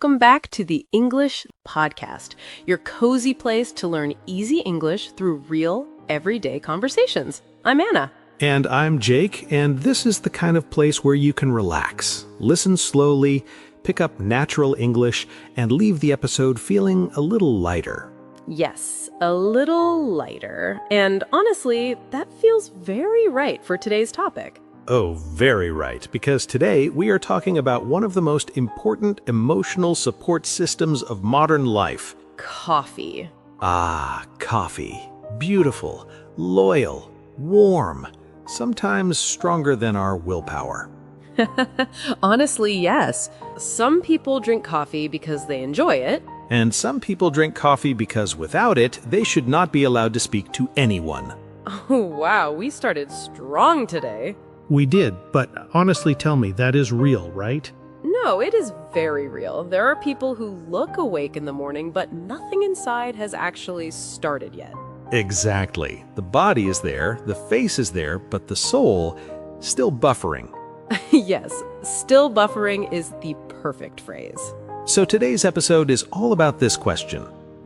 Welcome back to the English Podcast, your cozy place to learn easy English through real, everyday conversations. I'm Anna. And I'm Jake, and this is the kind of place where you can relax, listen slowly, pick up natural English, and leave the episode feeling a little lighter. Yes, a little lighter. And honestly, that feels very right for today's topic. Oh, very right, because today we are talking about one of the most important emotional support systems of modern life. Coffee. Ah, coffee. Beautiful, loyal, warm, sometimes stronger than our willpower. Honestly, yes. Some people drink coffee because they enjoy it. And some people drink coffee because without it, they should not be allowed to speak to anyone. Oh, wow, we started strong today. We did, but honestly tell me, that is real, right? No, it is very real. There are people who look awake in the morning, but nothing inside has actually started yet. Exactly. The body is there, the face is there, but the soul still buffering. Yes, still buffering is the perfect phrase. So today's episode is all about this question.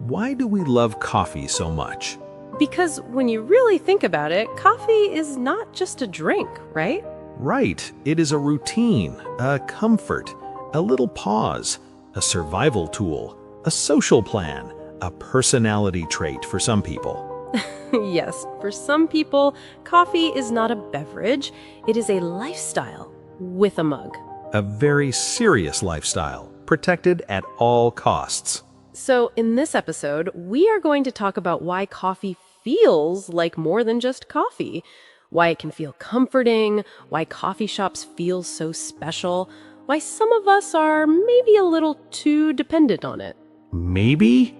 Why do we love coffee so much? Because when you really think about it, coffee is not just a drink, right? Right. It is a routine, a comfort, a little pause, a survival tool, a social plan, a personality trait for some people. Yes, for some people, coffee is not a beverage, it is a lifestyle with a mug. A very serious lifestyle, protected at all costs. So in this episode, we are going to talk about why coffee feels like more than just coffee, why it can feel comforting, why coffee shops feel so special, why some of us are maybe a little too dependent on it. Maybe?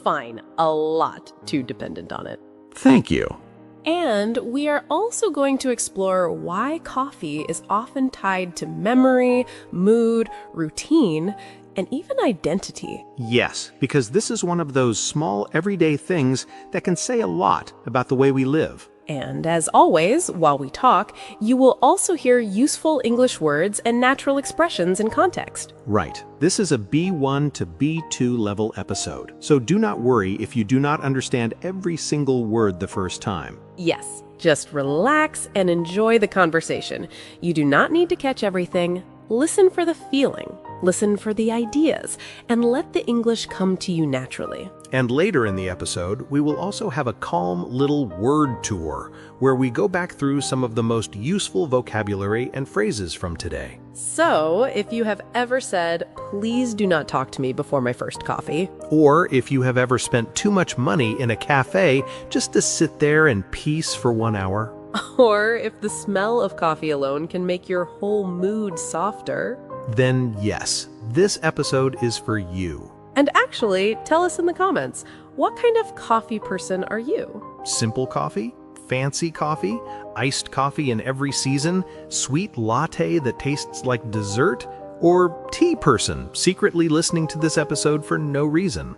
Fine, a lot too dependent on it. Thank you. And we are also going to explore why coffee is often tied to memory, mood, routine, and even identity. Yes, because this is one of those small everyday things that can say a lot about the way we live. And as always, while we talk, you will also hear useful English words and natural expressions in context. Right. This is a B1 to B2 level episode, so do not worry if you do not understand every single word the first time. Yes, just relax and enjoy the conversation. You do not need to catch everything. Listen for the feeling, listen for the ideas, and let the English come to you naturally. And later in the episode, we will also have a calm little word tour where we go back through some of the most useful vocabulary and phrases from today. So, if you have ever said, "Please do not talk to me before my first coffee," or if you have ever spent too much money in a cafe just to sit there in peace for 1 hour, or if the smell of coffee alone can make your whole mood softer, then yes, this episode is for you. And actually, tell us in the comments, what kind of coffee person are you? Simple coffee? Fancy coffee? Iced coffee in every season? Sweet latte that tastes like dessert? Or tea person secretly listening to this episode for no reason?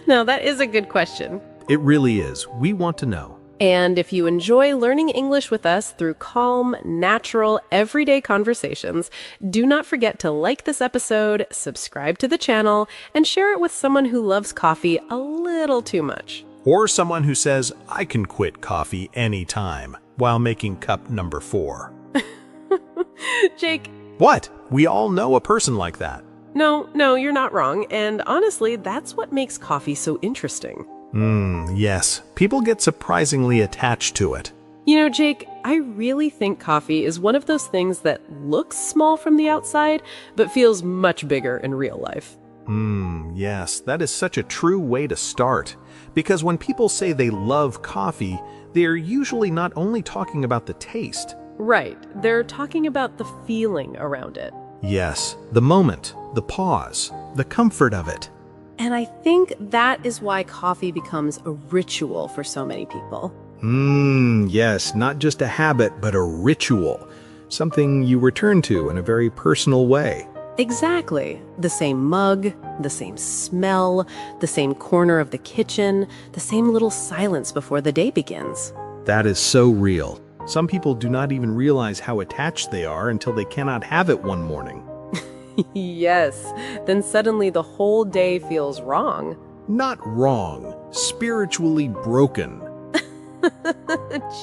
Now, that is a good question. It really is. We want to know. And if you enjoy learning English with us through calm, natural, everyday conversations, do not forget to like this episode, subscribe to the channel, and share it with someone who loves coffee a little too much. Or someone who says, I can quit coffee anytime, while making cup number 4. Jake. What? We all know a person like that. No, you're not wrong. And honestly, that's what makes coffee so interesting. Yes. People get surprisingly attached to it. You know, Jake, I really think coffee is one of those things that looks small from the outside, but feels much bigger in real life. Yes, that is such a true way to start. Because when people say they love coffee, they're usually not only talking about the taste. Right. They're talking about the feeling around it. Yes, the moment, the pause, the comfort of it. And I think that is why coffee becomes a ritual for so many people. Yes, not just a habit, but a ritual. Something you return to in a very personal way. Exactly. The same mug, the same smell, the same corner of the kitchen, the same little silence before the day begins. That is so real. Some people do not even realize how attached they are until they cannot have it one morning. Yes, then suddenly the whole day feels wrong. Not wrong, spiritually broken.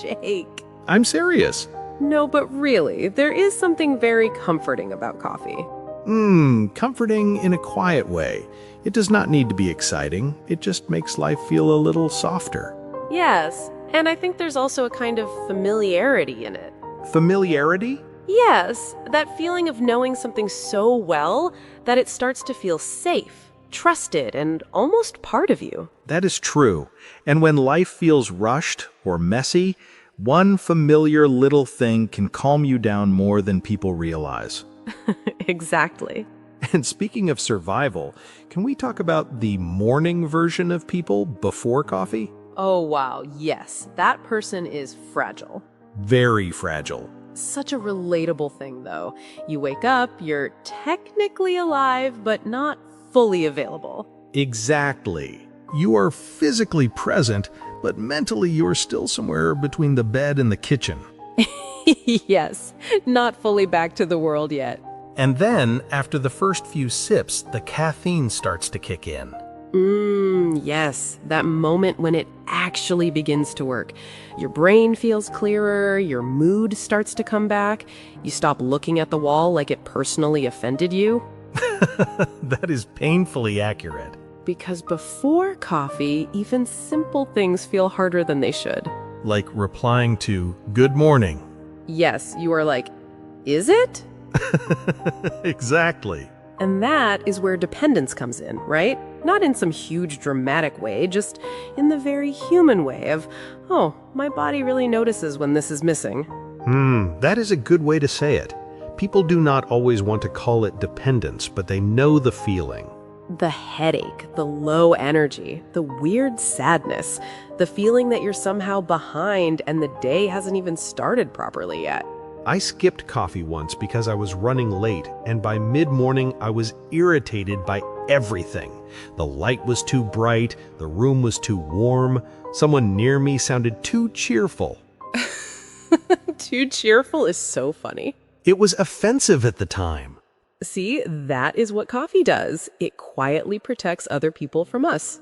Jake. I'm serious. No, but really, there is something very comforting about coffee. Comforting in a quiet way. It does not need to be exciting. It just makes life feel a little softer. Yes, and I think there's also a kind of familiarity in it. Familiarity? Yes, that feeling of knowing something so well that it starts to feel safe, trusted, and almost part of you. That is true. And when life feels rushed or messy, one familiar little thing can calm you down more than people realize. Exactly. And speaking of survival, can we talk about the morning version of people before coffee? Oh, wow, yes, that person is fragile. Very fragile. Such a relatable thing, though. You wake up, you're technically alive, but not fully available. Exactly. You are physically present, but mentally you're still somewhere between the bed and the kitchen. Yes, not fully back to the world yet. And then, after the first few sips, the caffeine starts to kick in. Yes, that moment when it actually begins to work. Your brain feels clearer, your mood starts to come back, you stop looking at the wall like it personally offended you. That is painfully accurate. Because before coffee, even simple things feel harder than they should. Like replying to "Good morning." Yes, you are like, is it? Exactly. And that is where dependence comes in, right? Not in some huge dramatic way, just in the very human way of, oh, my body really notices when this is missing. That is a good way to say it. People do not always want to call it dependence, but they know the feeling. The headache, the low energy, the weird sadness, the feeling that you're somehow behind and the day hasn't even started properly yet. I skipped coffee once because I was running late, and by mid-morning I was irritated by everything. The light was too bright, the room was too warm, someone near me sounded too cheerful. Too cheerful is so funny. It was offensive at the time. See, that is what coffee does. It quietly protects other people from us.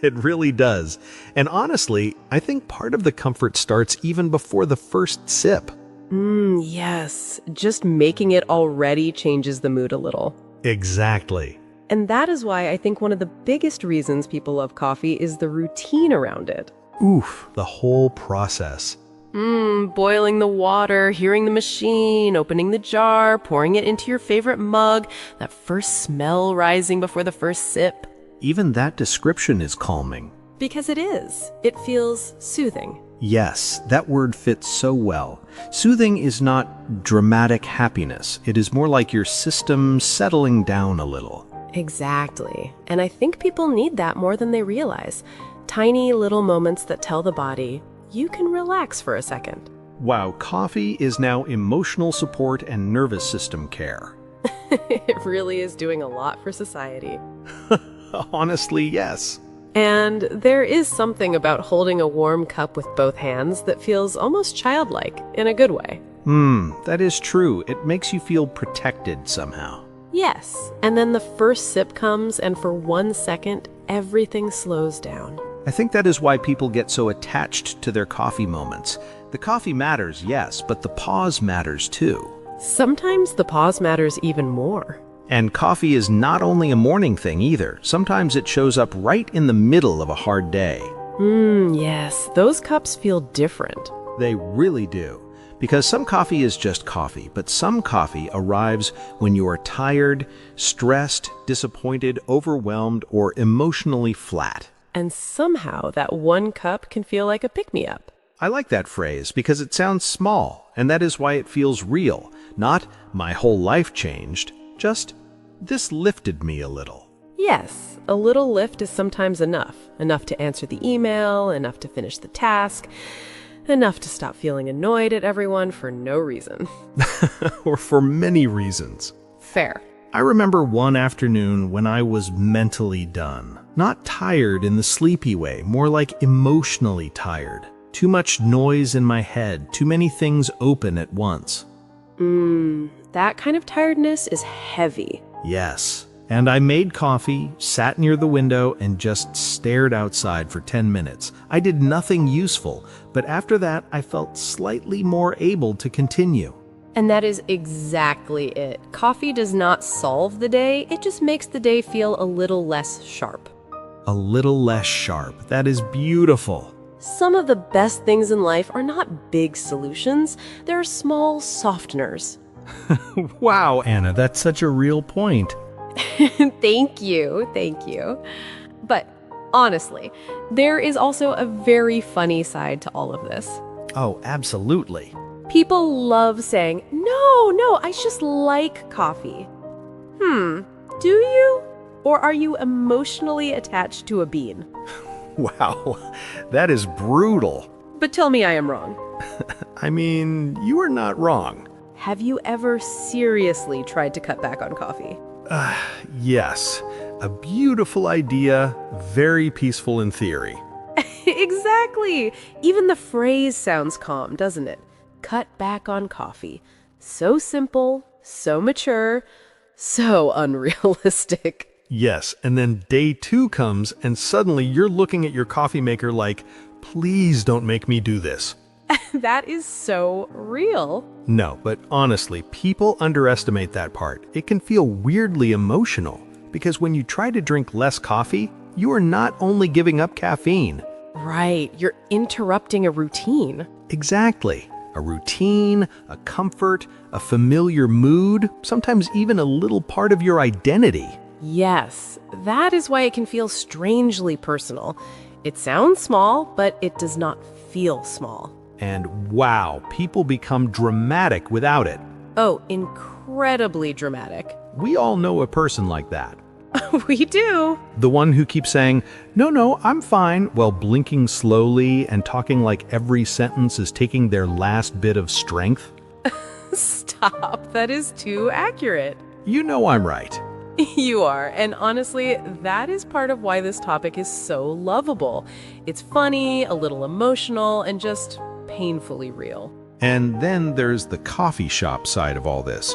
It really does. And honestly, I think part of the comfort starts even before the first sip. Yes. Just making it already changes the mood a little. Exactly. And that is why I think one of the biggest reasons people love coffee is the routine around it. Oof, the whole process. Boiling the water, hearing the machine, opening the jar, pouring it into your favorite mug, that first smell rising before the first sip. Even that description is calming. Because it is. It feels soothing. Yes, that word fits so well. Soothing is not dramatic happiness. It is more like your system settling down a little. Exactly. And I think people need that more than they realize. Tiny little moments that tell the body, you can relax for a second. Wow, coffee is now emotional support and nervous system care. It really is doing a lot for society. Honestly, yes. And there is something about holding a warm cup with both hands that feels almost childlike, in a good way. That is true. It makes you feel protected somehow. Yes, and then the first sip comes, and for 1 second, everything slows down. I think that is why people get so attached to their coffee moments. The coffee matters, yes, but the pause matters too. Sometimes the pause matters even more. And coffee is not only a morning thing either. Sometimes it shows up right in the middle of a hard day. Yes, those cups feel different. They really do. Because some coffee is just coffee, but some coffee arrives when you are tired, stressed, disappointed, overwhelmed, or emotionally flat. And somehow that one cup can feel like a pick-me-up. I like that phrase because it sounds small, and that is why it feels real. Not, my whole life changed, just, this lifted me a little. Yes, a little lift is sometimes enough. Enough to answer the email, enough to finish the task, enough to stop feeling annoyed at everyone for no reason. Or for many reasons. Fair. I remember one afternoon when I was mentally done. Not tired in the sleepy way, more like emotionally tired. Too much noise in my head, too many things open at once. That kind of tiredness is heavy. Yes. And I made coffee, sat near the window, and just stared outside for 10 minutes. I did nothing useful, but after that, I felt slightly more able to continue. And that is exactly it. Coffee does not solve the day, it just makes the day feel a little less sharp. A little less sharp. That is beautiful. Some of the best things in life are not big solutions, they're small softeners. Wow, Anna, that's such a real point. Thank you. But honestly, there is also a very funny side to all of this. Oh, absolutely. People love saying, no, I just like coffee. Do you? Or are you emotionally attached to a bean? Wow, that is brutal. But tell me I am wrong. I mean, you are not wrong. Have you ever seriously tried to cut back on coffee? Yes, a beautiful idea, very peaceful in theory. Exactly. Even the phrase sounds calm, doesn't it? Cut back on coffee. So simple, so mature, so unrealistic. Yes, and then day 2 comes and suddenly you're looking at your coffee maker like, please don't make me do this. That is so real. No, but honestly, people underestimate that part. It can feel weirdly emotional because when you try to drink less coffee, you are not only giving up caffeine. Right, you're interrupting a routine. Exactly. A routine, a comfort, a familiar mood, sometimes even a little part of your identity. Yes, that is why it can feel strangely personal. It sounds small, but it does not feel small. And wow, people become dramatic without it. Oh, incredibly dramatic. We all know a person like that. We do. The one who keeps saying, no, I'm fine, while blinking slowly and talking like every sentence is taking their last bit of strength. Stop, that is too accurate. You know I'm right. You are, and honestly, that is part of why this topic is so lovable. It's funny, a little emotional, and just painfully real. And then there's the coffee shop side of all this.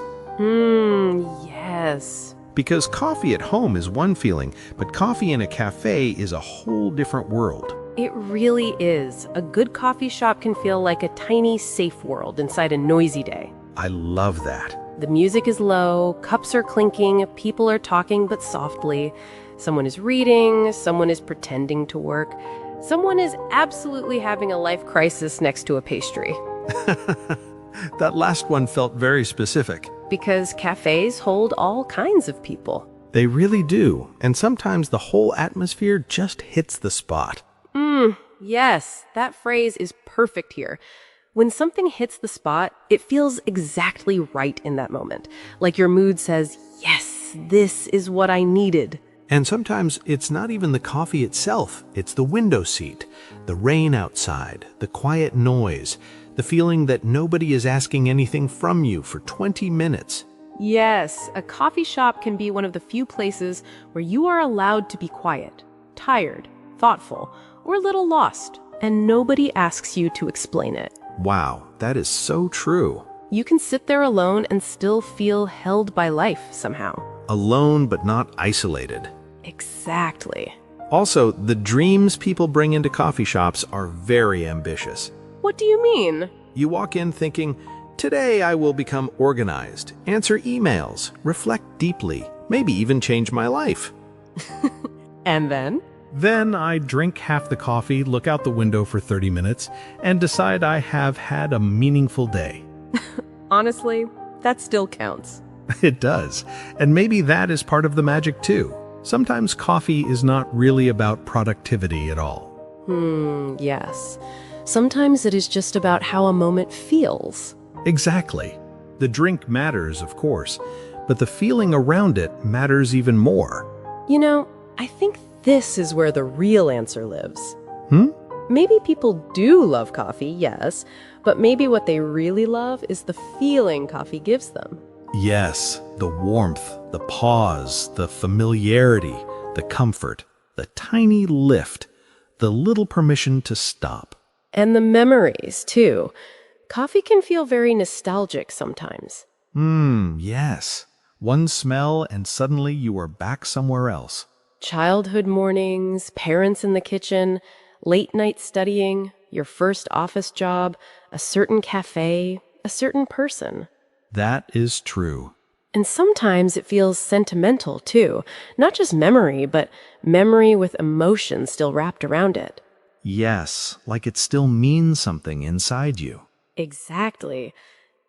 Yes. Because coffee at home is one feeling, but coffee in a cafe is a whole different world. It really is. A good coffee shop can feel like a tiny, safe world inside a noisy day. I love that. The music is low, cups are clinking, people are talking but softly. Someone is reading, someone is pretending to work. Someone is absolutely having a life crisis next to a pastry. That last one felt very specific. Because cafes hold all kinds of people. They really do, and sometimes the whole atmosphere just hits the spot. Yes, that phrase is perfect here. When something hits the spot, it feels exactly right in that moment. Like your mood says, yes, this is what I needed. And sometimes it's not even the coffee itself, it's the window seat, the rain outside, the quiet noise, the feeling that nobody is asking anything from you for 20 minutes. Yes, a coffee shop can be one of the few places where you are allowed to be quiet, tired, thoughtful, or a little lost, and nobody asks you to explain it. Wow, that is so true. You can sit there alone and still feel held by life somehow. Alone but not isolated. Exactly. Also, the dreams people bring into coffee shops are very ambitious. What do you mean? You walk in thinking, today I will become organized, answer emails, reflect deeply, maybe even change my life. And then? Then I drink half the coffee, look out the window for 30 minutes, and decide I have had a meaningful day. Honestly, that still counts. It does. And maybe that is part of the magic too. Sometimes coffee is not really about productivity at all. Yes. Sometimes it is just about how a moment feels. Exactly. The drink matters, of course, but the feeling around it matters even more. You know, I think this is where the real answer lives. Maybe people do love coffee, yes, but maybe what they really love is the feeling coffee gives them. Yes, the warmth, the pause, the familiarity, the comfort, the tiny lift, the little permission to stop. And the memories, too. Coffee can feel very nostalgic sometimes. Yes. One smell and suddenly you are back somewhere else. Childhood mornings, parents in the kitchen, late night studying, your first office job, a certain cafe, a certain person. That is true. And sometimes it feels sentimental too, not just memory, but memory with emotion still wrapped around it. Yes, like it still means something inside you. Exactly.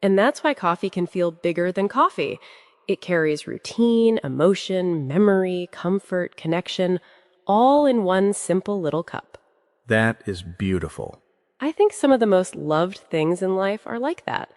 And that's why coffee can feel bigger than coffee. It carries routine, emotion, memory, comfort, connection, all in one simple little cup. That is beautiful. I think some of the most loved things in life are like that.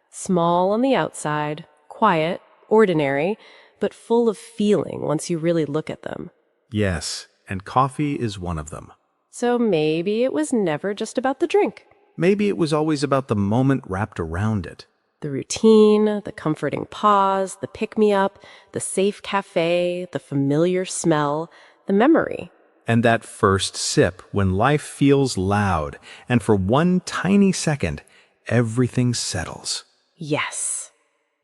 Small on the outside, quiet, ordinary, but full of feeling once you really look at them. Yes, and coffee is one of them. So maybe it was never just about the drink. Maybe it was always about the moment wrapped around it. The routine, the comforting pause, the pick-me-up, the safe cafe, the familiar smell, the memory. And that first sip when life feels loud, and for one tiny second, everything settles. Yes,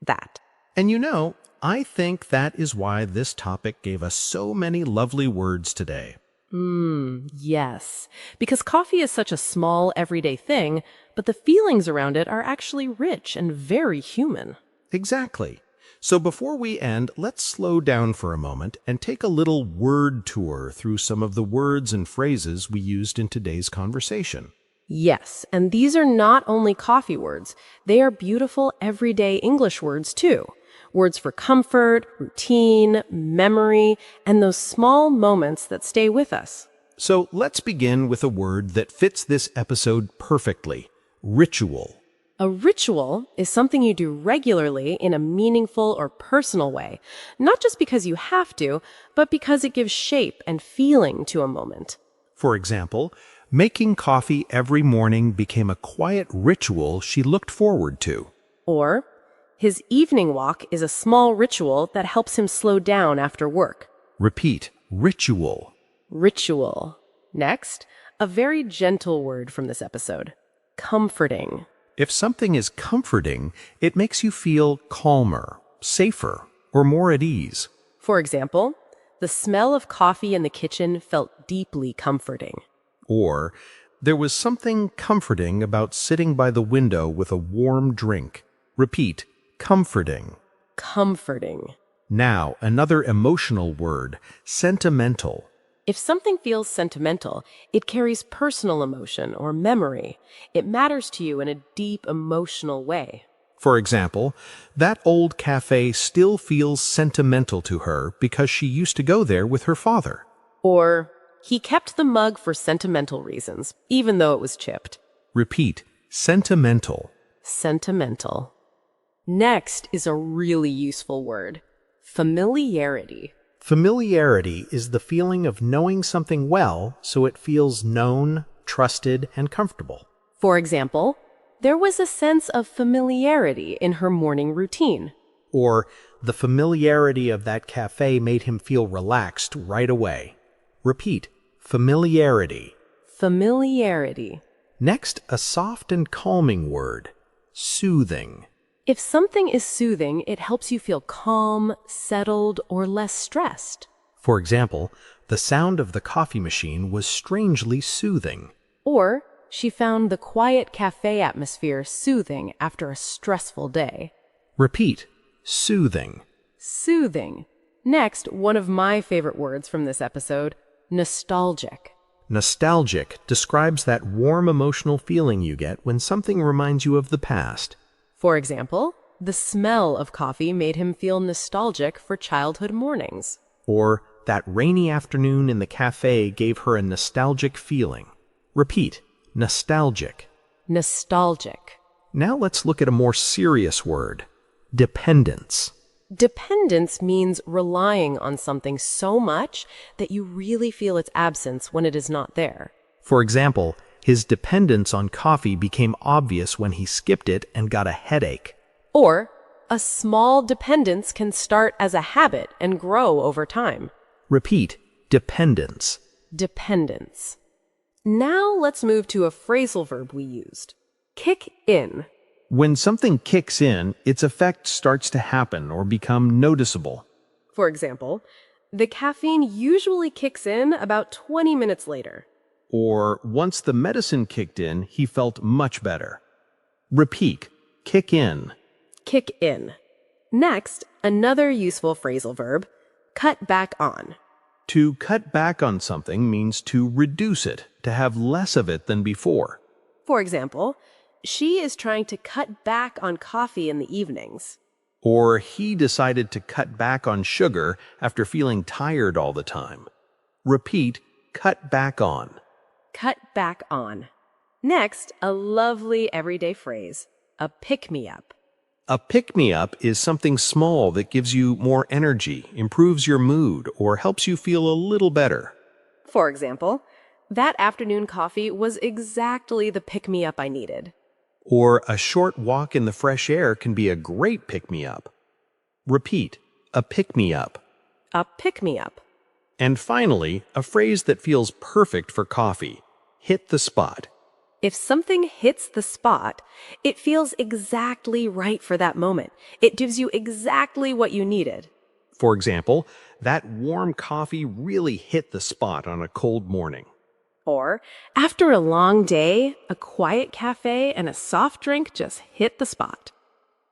that. And I think that is why this topic gave us so many lovely words today. Yes. Because coffee is such a small, everyday thing, but the feelings around it are actually rich and very human. Exactly. So before we end, let's slow down for a moment and take a little word tour through some of the words and phrases we used in today's conversation. Yes, and these are not only coffee words. They are beautiful, everyday English words, too. Words for comfort, routine, memory, and those small moments that stay with us. So let's begin with a word that fits this episode perfectly: ritual. A ritual is something you do regularly in a meaningful or personal way, not just because you have to, but because it gives shape and feeling to a moment. For example, making coffee every morning became a quiet ritual she looked forward to. Or, his evening walk is a small ritual that helps him slow down after work. Repeat, ritual. Ritual. Next, a very gentle word from this episode: comforting. If something is comforting, it makes you feel calmer, safer, or more at ease. For example, the smell of coffee in the kitchen felt deeply comforting. Or, there was something comforting about sitting by the window with a warm drink. Repeat, comforting. Comforting. Now, another emotional word: sentimental. If something feels sentimental, it carries personal emotion or memory. It matters to you in a deep emotional way. For example, that old cafe still feels sentimental to her because she used to go there with her father. Or, he kept the mug for sentimental reasons, even though it was chipped. Repeat, sentimental. Sentimental. Next is a really useful word: familiarity. Familiarity is the feeling of knowing something well, so it feels known, trusted, and comfortable. For example, there was a sense of familiarity in her morning routine. Or, the familiarity of that cafe made him feel relaxed right away. Repeat, familiarity. Familiarity. Next, a soft and calming word: soothing. If something is soothing, it helps you feel calm, settled, or less stressed. For example, the sound of the coffee machine was strangely soothing. Or, she found the quiet cafe atmosphere soothing after a stressful day. Repeat, soothing. Soothing. Next, one of my favorite words from this episode: nostalgic. Nostalgic describes that warm emotional feeling you get when something reminds you of the past. For example, the smell of coffee made him feel nostalgic for childhood mornings. Or, that rainy afternoon in the cafe gave her a nostalgic feeling. Repeat, nostalgic. Nostalgic. Now let's look at a more serious word: dependence. Dependence means relying on something so much that you really feel its absence when it is not there. For example, his dependence on coffee became obvious when he skipped it and got a headache. Or, a small dependence can start as a habit and grow over time. Repeat, dependence. Dependence. Now let's move to a phrasal verb we used: kick in. When something kicks in, its effect starts to happen or become noticeable. For example, the caffeine usually kicks in about 20 minutes later. Or once the medicine kicked in, he felt much better. Repeat, kick in. Kick in. Next, another useful phrasal verb, cut back on. To cut back on something means to reduce it, to have less of it than before. For example, she is trying to cut back on coffee in the evenings. Or he decided to cut back on sugar after feeling tired all the time. Repeat, cut back on. Cut back on. Next, a lovely everyday phrase, a pick-me-up. A pick-me-up is something small that gives you more energy, improves your mood, or helps you feel a little better. For example, that afternoon coffee was exactly the pick-me-up I needed. Or a short walk in the fresh air can be a great pick-me-up. Repeat, a pick-me-up. A pick-me-up. And finally, a phrase that feels perfect for coffee, hit the spot. If something hits the spot, it feels exactly right for that moment. It gives you exactly what you needed. For example, that warm coffee really hit the spot on a cold morning. Or, after a long day, a quiet cafe and a soft drink just hit the spot.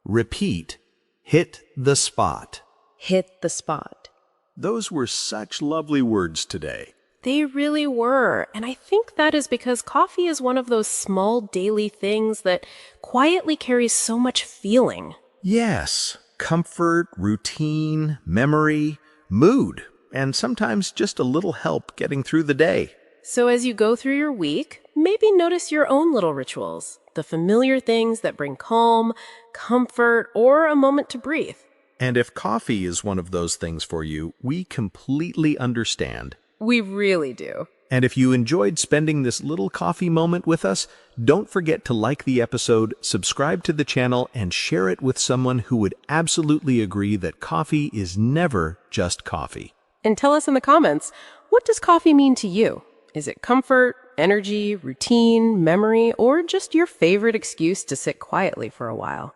Repeat, hit the spot. Hit the spot. Those were such lovely words today. They really were, and I think that is because coffee is one of those small daily things that quietly carries so much feeling. Yes, comfort, routine, memory, mood, and sometimes just a little help getting through the day. So as you go through your week, maybe notice your own little rituals, the familiar things that bring calm, comfort, or a moment to breathe. And if coffee is one of those things for you, we completely understand. We really do. And if you enjoyed spending this little coffee moment with us, don't forget to like the episode, subscribe to the channel, and share it with someone who would absolutely agree that coffee is never just coffee. And tell us in the comments, what does coffee mean to you? Is it comfort, energy, routine, memory, or just your favorite excuse to sit quietly for a while?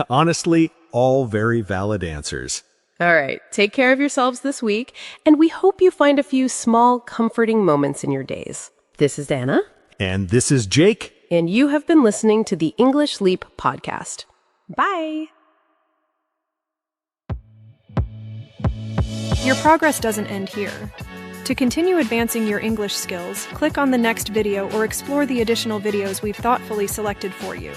Honestly, all very valid answers. All right, take care of yourselves this week, and we hope you find a few small, comforting moments in your days. This is Anna. And this is Jake. And you have been listening to the English Leap podcast. Bye! Your progress doesn't end here. To continue advancing your English skills, click on the next video or explore the additional videos we've thoughtfully selected for you.